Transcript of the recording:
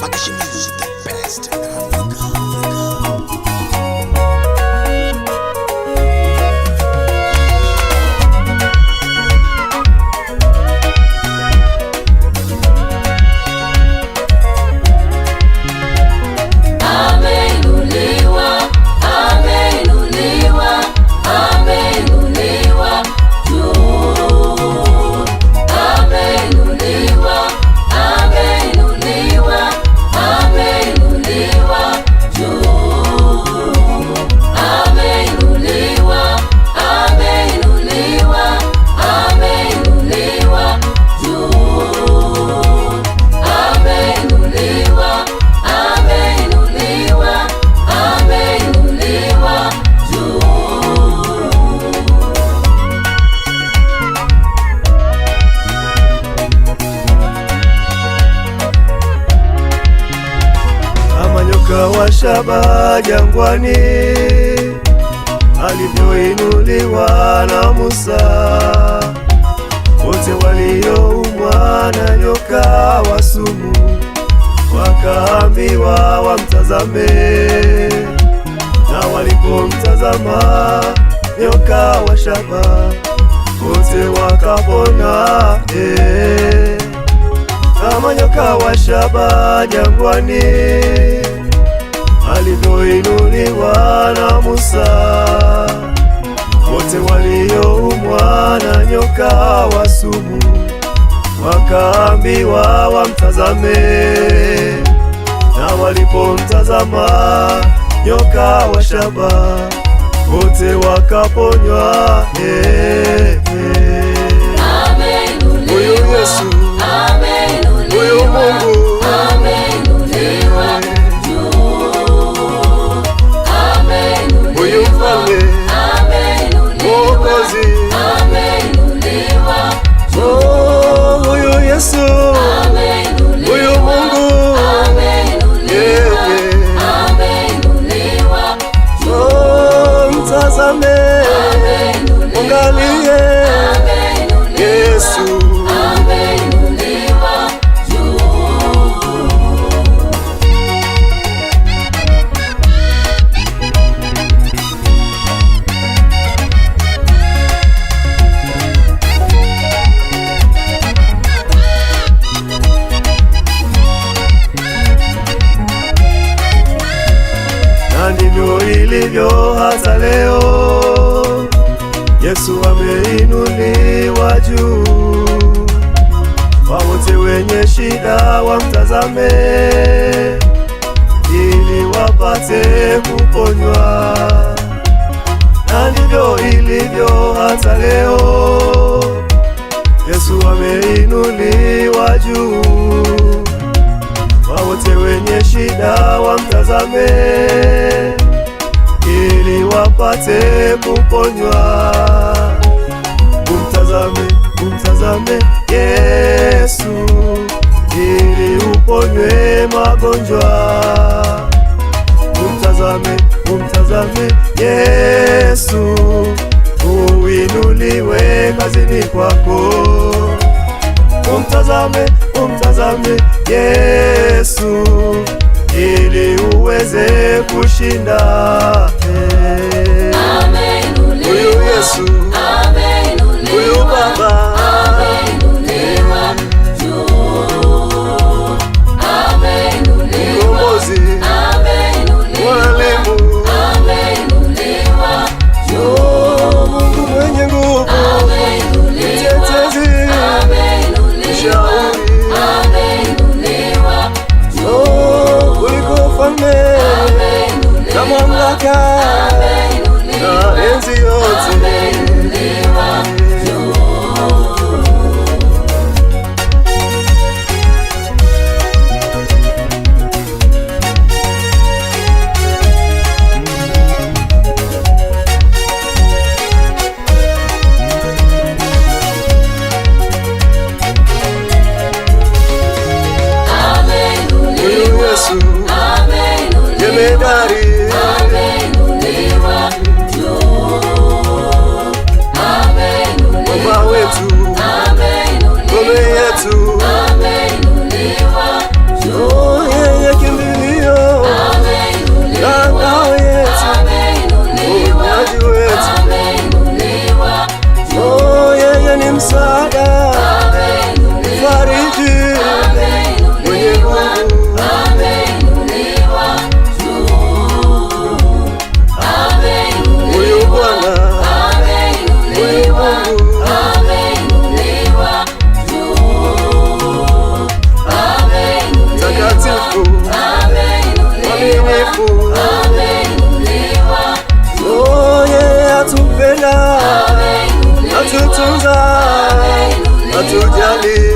Magashi Music, the best in Africa. Wa shaba jangwani alivyoinuliwa na Musa, wote walioumwa na nyoka wa sumu wakaambiwa wamtazame, na walipomtazama nyoka wa shaba wote wakapona. Kama nyoka wa shaba jangwani alivyoinuliwa na Musa, wote walioumwa na nyoka wa sumu wakaambiwa wamtazame, na walipomtazama nyoka wa shaba wote wakaponywa. Huyu Yesu, huyu Mungu, huyu Mfalme, Mwokozi, huyu Yesu, huyu Mungu, mtazame, angalie Yesu. Ndivyo ilivyo hata leo, Yesu ameinuliwa juu, kwa wote wenye shida wamtazame, ili wapate kuponywa. Na ndivyo ilivyo hata leo, Yesu ameinuliwa juu, kwa wote wenye shida wamtazame, ili wapate kuponywa. Umtazame, umtazame Yesu, ili uponywe magonjwa. Umtazame, umtazame Yesu, uinuliwe kazini kwako. Umtazame, umtazame Yesu, ili uweze kushinda. Huyu Yesu, huyu Baba, Mkombozi, Mwalimu, Mungu mwenye nguvu, Mtetezi, Mshauri, kuliko falme na mamlaka atupenda, atutunza, atujali.